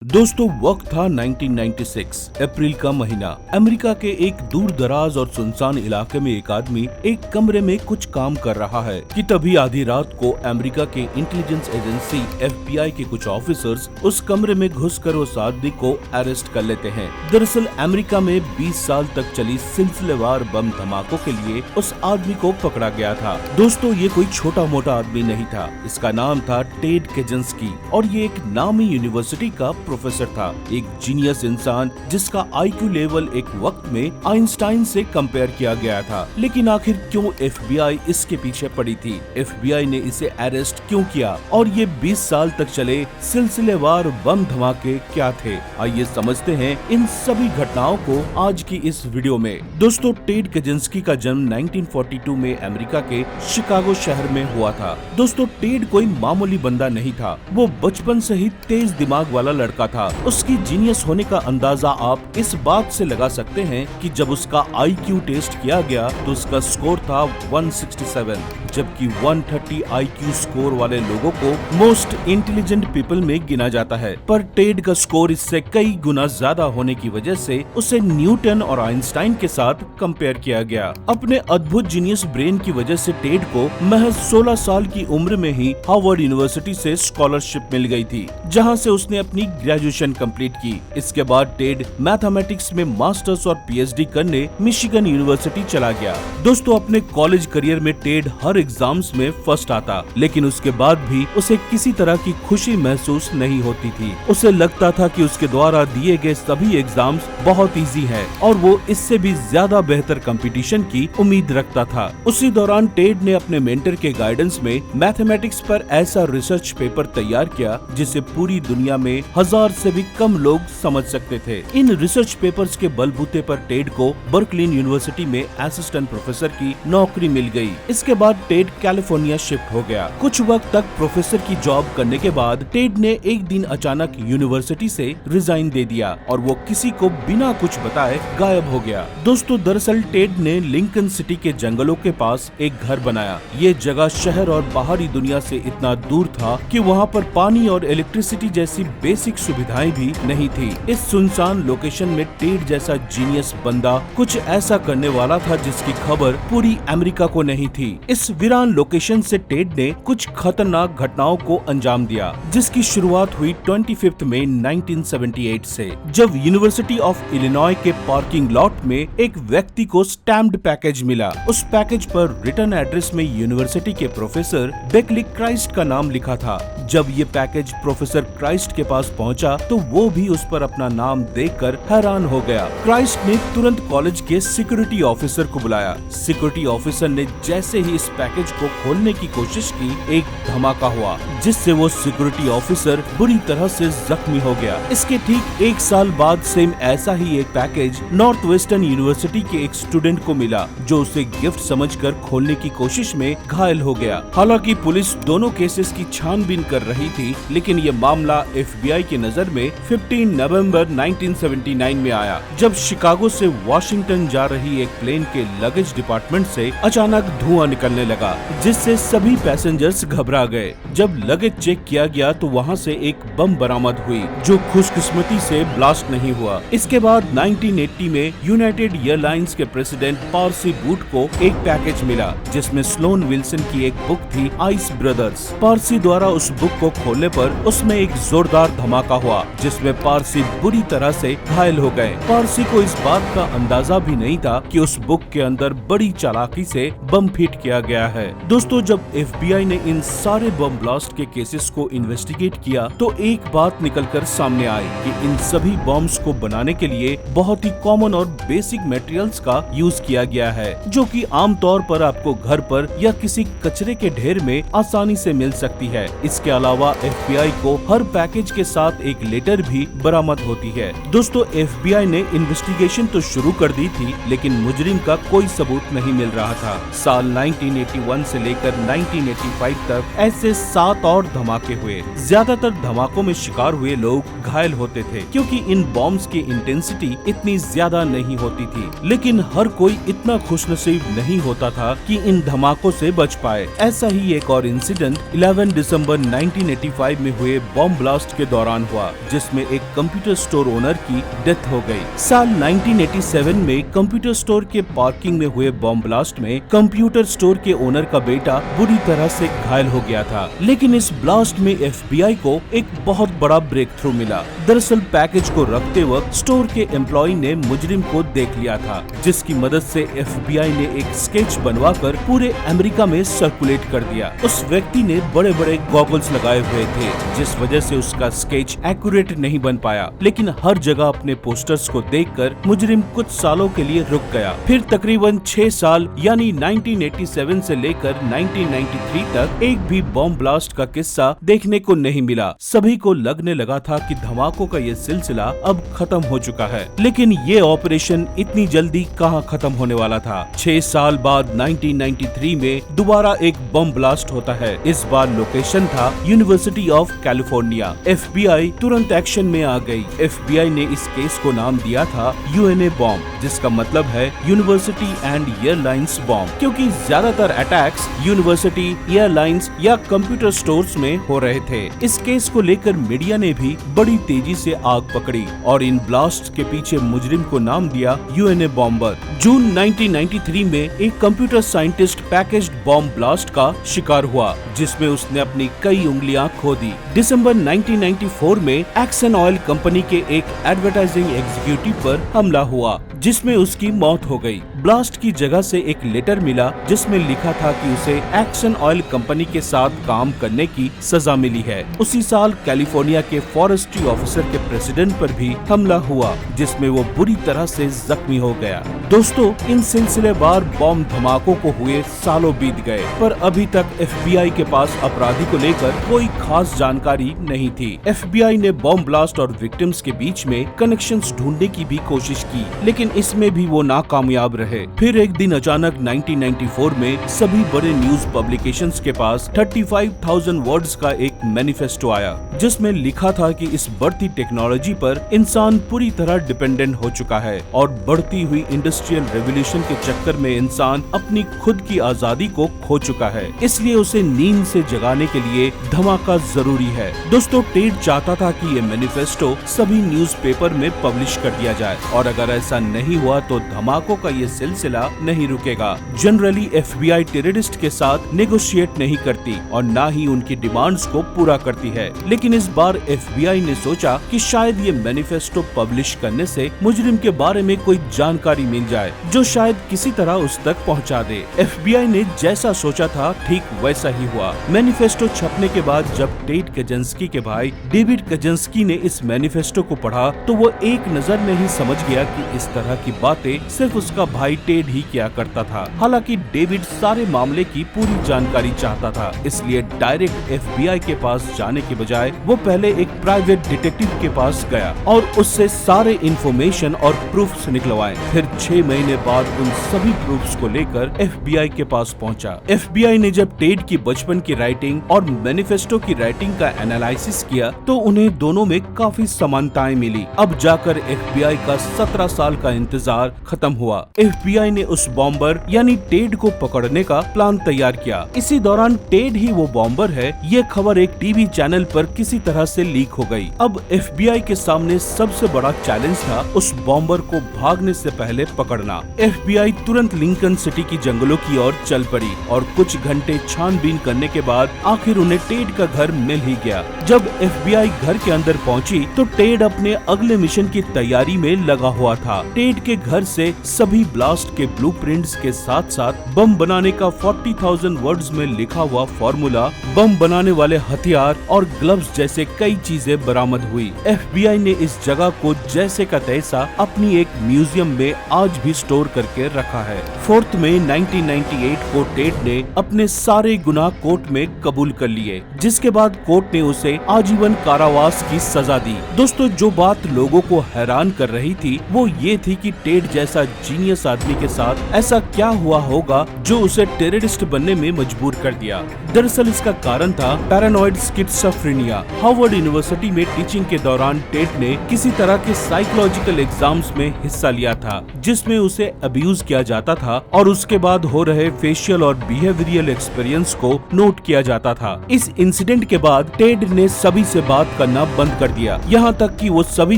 दोस्तों वक्त था 1996 अप्रैल का महीना। अमेरिका के एक दूर दराज और सुनसान इलाके में एक आदमी एक कमरे में कुछ काम कर रहा है कि तभी आधी रात को अमेरिका के इंटेलिजेंस एजेंसी FBI के कुछ ऑफिसर्स उस कमरे में घुसकर उस आदमी को अरेस्ट कर लेते हैं। दरअसल अमेरिका में 20 साल तक चली सिलसिलेवार बम धमाकों के लिए उस आदमी को पकड़ा गया था। दोस्तों ये कोई छोटा मोटा आदमी नहीं था, इसका नाम था टेड केजेंस्की और ये एक नामी यूनिवर्सिटी का प्रोफेसर था, एक जीनियस इंसान जिसका IQ लेवल एक वक्त में आइंस्टाइन से कंपेयर किया गया था। लेकिन आखिर क्यों FBI इसके पीछे पड़ी थी? FBI ने इसे अरेस्ट क्यों किया और ये 20 साल तक चले सिलसिलेवार बम धमाके क्या थे? आइए समझते हैं इन सभी घटनाओं को आज की इस वीडियो में। दोस्तों टेड केजेंस्की का जन्म 1942 में अमेरिका के शिकागो शहर में हुआ था। दोस्तों टेड कोई मामूली बंदा नहीं था, वो बचपन से ही तेज दिमाग वाला लड़का था। उसकी जीनियस होने का अंदाजा आप इस बात से लगा सकते हैं कि जब उसका IQ टेस्ट किया गया तो उसका स्कोर था 167, जबकि 130 IQ स्कोर वाले लोगों को मोस्ट इंटेलिजेंट पीपल में गिना जाता है। पर टेड का स्कोर इससे कई गुना ज्यादा होने की वजह से उसे न्यूटन और आइंस्टाइन के साथ कंपेयर किया गया। अपने अद्भुत जीनियस ब्रेन की वजह से टेड को महज 16 साल की उम्र में ही हार्वर्ड यूनिवर्सिटी से स्कॉलरशिप मिल गई थी, जहां से उसने अपनी ग्रेजुएशन कंप्लीट की। इसके बाद टेड मैथमेटिक्स में मास्टर्स और PhD करने मिशिगन यूनिवर्सिटी चला गया। दोस्तों अपने कॉलेज करियर में टेड हर एग्जाम्स में फर्स्ट आता, लेकिन उसके बाद भी उसे किसी तरह की खुशी महसूस नहीं होती थी। उसे लगता था कि उसके द्वारा दिए गए सभी एग्जाम्स बहुत इजी हैं और वो इससे भी ज्यादा बेहतर कंपटीशन की उम्मीद रखता था। उसी दौरान टेड ने अपने मेंटर के गाइडेंस में मैथमेटिक्स पर ऐसा रिसर्च पेपर तैयार किया जिसे पूरी दुनिया में 1000 से भी कम लोग समझ सकते थे। इन रिसर्च पेपर्स के बलबूते पर टेड को बर्कली यूनिवर्सिटी में असिस्टेंट प्रोफेसर की नौकरी मिल गई। इसके बाद टेड कैलिफोर्निया शिफ्ट हो गया। कुछ वक्त तक प्रोफेसर की जॉब करने के बाद टेड ने एक दिन अचानक यूनिवर्सिटी से रिजाइन दे दिया और वो किसी को बिना कुछ बताए गायब हो गया। दोस्तों दरअसल टेड ने लिंकन सिटी के जंगलों के पास एक घर बनाया। ये जगह शहर और बाहरी दुनिया से इतना दूर था कि वहाँ पर पानी और इलेक्ट्रिसिटी जैसी बेसिक सुविधाएं भी नहीं थी। इस सुनसान लोकेशन में टेड जैसा जीनियस बंदा कुछ ऐसा करने वाला था जिसकी खबर पूरी अमेरिका को नहीं थी। इस वीरान लोकेशन से टेड ने कुछ खतरनाक घटनाओं को अंजाम दिया, जिसकी शुरुआत हुई 25 मई 1978 से, जब यूनिवर्सिटी ऑफ इलिनॉय के पार्किंग लॉट में एक व्यक्ति को स्टैम्प्ड पैकेज मिला। उस पैकेज पर रिटर्न एड्रेस में यूनिवर्सिटी के प्रोफेसर बेकली क्राइस्ट का नाम लिखा था। जब ये पैकेज प्रोफेसर क्राइस्ट के पास पहुंचा तो वो भी उस पर अपना नाम देखकर हैरान हो गया। क्राइस्ट ने तुरंत कॉलेज के सिक्योरिटी ऑफिसर को बुलाया। सिक्योरिटी ऑफिसर ने जैसे ही इस पैकेज को खोलने की कोशिश की, एक धमाका हुआ जिससे वो सिक्योरिटी ऑफिसर बुरी तरह से जख्मी हो गया। इसके ठीक एक साल बाद सेम ऐसा ही एक पैकेज नॉर्थ वेस्टर्न यूनिवर्सिटी के एक स्टूडेंट को मिला, जो उसे गिफ्ट समझकर खोलने की कोशिश में घायल हो गया। हालांकि पुलिस दोनों केसेस की छानबीन कर रही थी, लेकिन ये मामला FBI की नजर में 15 नवंबर 1979 में आया, जब शिकागो से वॉशिंगटन जा रही एक प्लेन के लगेज डिपार्टमेंट से अचानक धुआं निकलने लगा, जिससे सभी पैसेंजर्स घबरा गए। जब लगेज चेक किया गया तो वहां से एक बम बरामद हुई, जो खुशकिस्मती से ब्लास्ट नहीं हुआ। इसके बाद 1980 में यूनाइटेड एयरलाइंस के प्रेसिडेंट पार्सी बूट को एक पैकेज मिला, जिसमें स्लोन विल्सन की एक बुक थी, आइस ब्रदर्स। पार्सी द्वारा उस बुक को खोलने पर उसमें एक जोरदार धमाका हुआ, जिसमें पार्सी बुरी तरह से घायल हो गए। पार्सी को इस बात का अंदाजा भी नहीं था कि उस बुक के अंदर बड़ी चालाकी से बम फिट किया गया है। दोस्तों जब FBI ने इन सारे बम ब्लास्ट के केसेस को इन्वेस्टिगेट किया तो एक बात निकलकर सामने आई कि इन सभी बॉम्ब्स को बनाने के लिए बहुत ही कॉमन और बेसिक मटेरियल्स का यूज किया गया है, जो कि आमतौर पर आपको घर पर या किसी कचरे के ढेर में आसानी से मिल सकती है। इसके अलावा FBI को हर पैकेज के साथ एक लेटर भी बरामद होती है। दोस्तों FBI ने इन्वेस्टिगेशन तो शुरू कर दी थी, लेकिन मुजरिम का कोई सबूत नहीं मिल रहा था। साल 1981 से लेकर 1985 तक ऐसे 7 और धमाके हुए। ज्यादातर धमाकों में शिकार हुए लोग घायल होते थे, क्योंकि इन बॉम्ब्स की इंटेंसिटी इतनी ज्यादा नहीं होती थी। लेकिन हर कोई इतना खुशनसीब नहीं होता था कि इन धमाकों से बच पाए। ऐसा ही एक और इंसिडेंट 11 दिसंबर 1985 में हुए बॉम्ब ब्लास्ट के दौरान हुआ, जिसमें एक कंप्यूटर स्टोर ओनर की डेथ हो गई। साल 1987 में कंप्यूटर स्टोर के पार्किंग में हुए बॉम्ब ब्लास्ट में कंप्यूटर स्टोर के ओनर का बेटा बुरी तरह से घायल हो गया था। लेकिन इस ब्लास्ट में FBI को एक बहुत बड़ा ब्रेक थ्रू मिला। दरअसल पैकेज को रखते वक्त स्टोर के एम्प्लॉय ने मुजरिम को देख लिया था, जिसकी मदद से FBI ने एक स्केच बनवाकर पूरे अमेरिका में सर्कुलेट कर दिया। उस व्यक्ति ने बड़े बड़े गॉगल्स लगाए हुए थे, जिस वजह से उसका स्केच एक्यूरेट नहीं बन पाया। लेकिन हर जगह अपने पोस्टर्स को देखकर मुजरिम कुछ सालों के लिए रुक गया। फिर तकरीबन 6 साल यानी 1987 से लेकर 1993 तक एक भी बॉम्ब ब्लास्ट का किस्सा देखने को नहीं मिला। सभी को लगने लगा था कि धमाकों का ये सिलसिला अब खत्म हो चुका है, लेकिन ये ऑपरेशन इतनी जल्दी कहां खत्म होने वाला था। 6 साल बाद 1993 में दोबारा एक बम ब्लास्ट होता है। इस बार लोकेशन था यूनिवर्सिटी ऑफ कैलिफोर्निया। FBI तुरंत एक्शन में आ गई। FBI ने इस केस को नाम दिया था UNA बॉम्ब, जिसका मतलब है यूनिवर्सिटी एंड एयरलाइंस बॉम्ब, क्योंकि ज्यादातर अटैक्स यूनिवर्सिटी, एयरलाइंस या कंप्यूटर स्टोर्स में हो रहे थे। इस केस को लेकर मीडिया ने भी बड़ी तेजी से आग पकड़ी और इन ब्लास्ट के पीछे मुजरिम को नाम दिया UNA बॉम्बर। जून 1993 में एक computer scientist packaged bomb blast का शिकार हुआ, जिसमें उसने अपनी कई उंगलियां खो दी। दिसंबर 1994 में एक्सन ऑयल कंपनी के एक एडवर्टाइजिंग एग्जीक्यूटिव पर हमला हुआ, जिसमें उसकी मौत हो गई। ब्लास्ट की जगह से एक लेटर मिला, जिसमें लिखा था कि उसे एक्सन ऑयल कंपनी के साथ काम करने की सजा मिली है। उसी साल कैलिफोर्निया के फॉरेस्ट्री ऑफिसर के प्रेसिडेंट पर भी हमला हुआ, जिसमें वो बुरी तरह से जख्मी हो गया। दोस्तों, इन सिलसिलेवार बॉम्ब धमाकों को हुए सालों बीत गए, पर अभी तक FBI के पास अपराधी को लेकर कोई खास जानकारी नहीं थी। FBI ने बॉम्ब ब्लास्ट और विक्टिम्स के बीच में कनेक्शंस ढूंढने की भी कोशिश की, लेकिन इसमें भी वो नाकामयाब रहे। फिर एक दिन अचानक 1994 में सभी बड़े न्यूज पब्लिकेशंस के पास 35,000 वर्ड्स का एक मैनिफेस्टो आया, जिसमें लिखा था कि इस बढ़ती टेक्नोलॉजी पर इंसान पूरी तरह डिपेंडेंट हो चुका है और बढ़ती हुई इंडस्ट्रियल रेवोल्यूशन के चक्कर में इंसान अपनी खुद की आजादी को खो चुका है, इसलिए उसे नींद से जगाने के लिए धमाका जरूरी है। दोस्तों, टेड चाहता था कि ये मैनिफेस्टो सभी न्यूज़पेपर में पब्लिश कर दिया जाए, और अगर ऐसा नहीं हुआ तो धमाकों का ये सिलसिला नहीं रुकेगा। जनरली FBI टेररिस्ट के साथ नेगोशिएट नहीं करती और ना ही उनकी डिमांड्स को पूरा करती है, लेकिन इस बार FBI ने सोचा कि शायद ये मैनिफेस्टो पब्लिश करने से मुजरिम के बारे में कोई जानकारी मिल जाए, जो शायद किसी तरह उस तक पहुंचा दे। FBI ने जैसा सोचा था ठीक वैसा ही हुआ। मैनिफेस्टो छपने के बाद जब टेड काजेंस्की के भाई डेविड काजेंस्की ने इस मैनिफेस्टो को पढ़ा तो वो एक नजर में ही समझ गया कि इस तरह की बातें सिर्फ उसका भाई टेड ही किया करता था। हालांकि डेविड सारे मामले की पूरी जानकारी चाहता था, इसलिए डायरेक्ट FBI के पास जाने के बजाय वो पहले एक प्राइवेट डिटेक्टिव के पास गया और उससे सारे इंफॉर्मेशन और प्रूफ्स निकलवाए। फिर 6 महीने बाद उन सभी प्रूफ्स को लेकर FBI के पास पहुंचा। FBI ने जब टेड की बचपन की राइटिंग और मैनिफेस्टो की राइटिंग का एनालिसिस किया तो उन्हें दोनों में काफी समानताएं मिली। अब जाकर FBI का 17 साल का इंतजार खत्म हुआ। FBI ने उस बॉम्बर यानी टेड को पकड़ने का प्लान तैयार किया। इसी दौरान टेड ही वो बॉम्बर है, ये खबर एक टीवी चैनल पर किसी तरह से लीक हो गई। अब FBI के सामने सबसे बड़ा चैलेंज था उस बॉम्बर को भागने से पहले पकड़ना। FBI तुरंत लिंकन सिटी की जंगलों की ओर चल पड़ी और कुछ घंटे छानबीन करने के बाद आखिर उन्हें टेड का घर मिल ही गया। जब FBI घर के अंदर पहुंची तो टेड अपने अगले मिशन की तैयारी में लगा हुआ था। टेड के घर से सभी ब्लास्ट के ब्लूप्रिंट्स के साथ साथ बम बनाने का 40,000 वर्ड्स में लिखा हुआ फॉर्मूला, बम बनाने वाले हथियार और ग्लव्स जैसे कई चीजें बरामद हुई। FBI ने इस जगह को जैसे का तैसा अपनी एक म्यूजियम में आज भी स्टोर करके रखा है। 4 मई 1998 को टेड ने अपने सारे गुनाह कोर्ट में कबूल कर लिए, जिसके बाद कोर्ट ने उसे आजीवन कारावास की सजा दी। दोस्तों, जो बात लोगों को हैरान कर रही थी वो ये थी कि टेड जैसा जीनियस आदमी के साथ ऐसा क्या हुआ होगा जो उसे टेररिस्ट बनने में मजबूर कर दिया। दरअसल इसका कारण था पैरानॉइड स्किज़ोफ्रेनिया। हार्वर्ड यूनिवर्सिटी में टीचिंग के दौरान टेड ने किसी तरह के साइकोलॉजिकल एग्जाम्स में हिस्सा लिया था जिसमें उसे अब्यूज किया जाता था और उसके बाद हो रहे फेशियल और बिहेवियरल एक्सपीरियंस को नोट किया जाता था। इस इंसिडेंट के बाद टेड ने सभी से बात करना बंद कर दिया, यहाँ तक कि वो सभी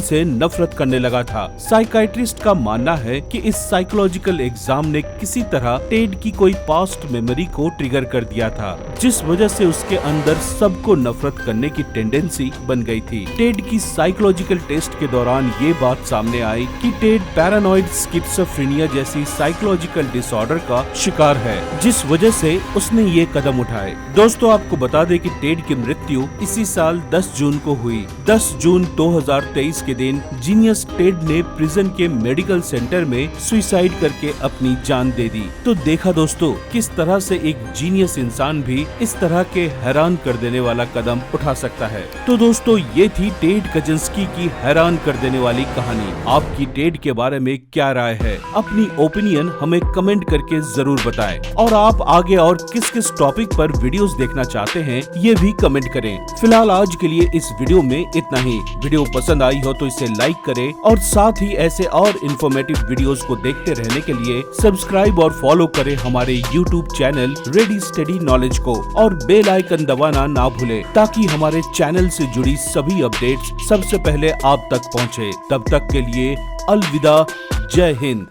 से नफरत करने लगा था। साइकाइट्रिस्ट का मानना है कि इस साइकोलॉजिकल एग्जाम ने किसी तरह टेड की कोई पास्ट मेमोरी को ट्रिगर कर दिया था, जिस वजह से उसके अंदर सबको नफरत करने की टेंडेंसी बन गई थी। टेड की साइकोलॉजिकल टेस्ट के दौरान ये बात सामने आई कि टेड पैरानॉइड स्किज़ोफ्रेनिया जैसी साइकोलॉजिकल डिसऑर्डर का शिकार है, जिस वजह से उसने ये कदम उठाए। दोस्तों आपको बता दें कि टेड की मृत्यु इसी साल 10 जून को हुई। 10 जून 2023 के दिन जीनियस टेड ने प्रिजन के मेडिकल सेंटर में सुसाइड करके अपनी जान दे दी। तो देखा दोस्तों किस तरह से एक जीनियस इंसान भी इस तरह के हैरान कर देने वाला कदम उठा सकता है। तो दोस्तों ये थी टेड कजिंस्की की हैरान कर देने वाली कहानी। आपकी टेड के बारे में क्या राय है? अपनी ओपिनियन हमें कमेंट करके जरूर बताएं और आप आगे और किस किस टॉपिक पर वीडियोस देखना चाहते हैं ये भी कमेंट करें। फिलहाल आज के लिए इस वीडियो में इतना ही। वीडियो पसंद आई हो तो इसे लाइक करें और साथ ही ऐसे और इन्फॉर्मेटिव वीडियोस को देखते रहने के लिए सब्सक्राइब और फॉलो करें हमारे YouTube channel ready steady knowledge को और बेल आइकन दबाना ना भूलें ताकि हमारे चैनल से जुड़ी सभी अपडेट्स सबसे पहले आप तक पहुंचे। तब तक के लिए अलविदा, जय हिंद।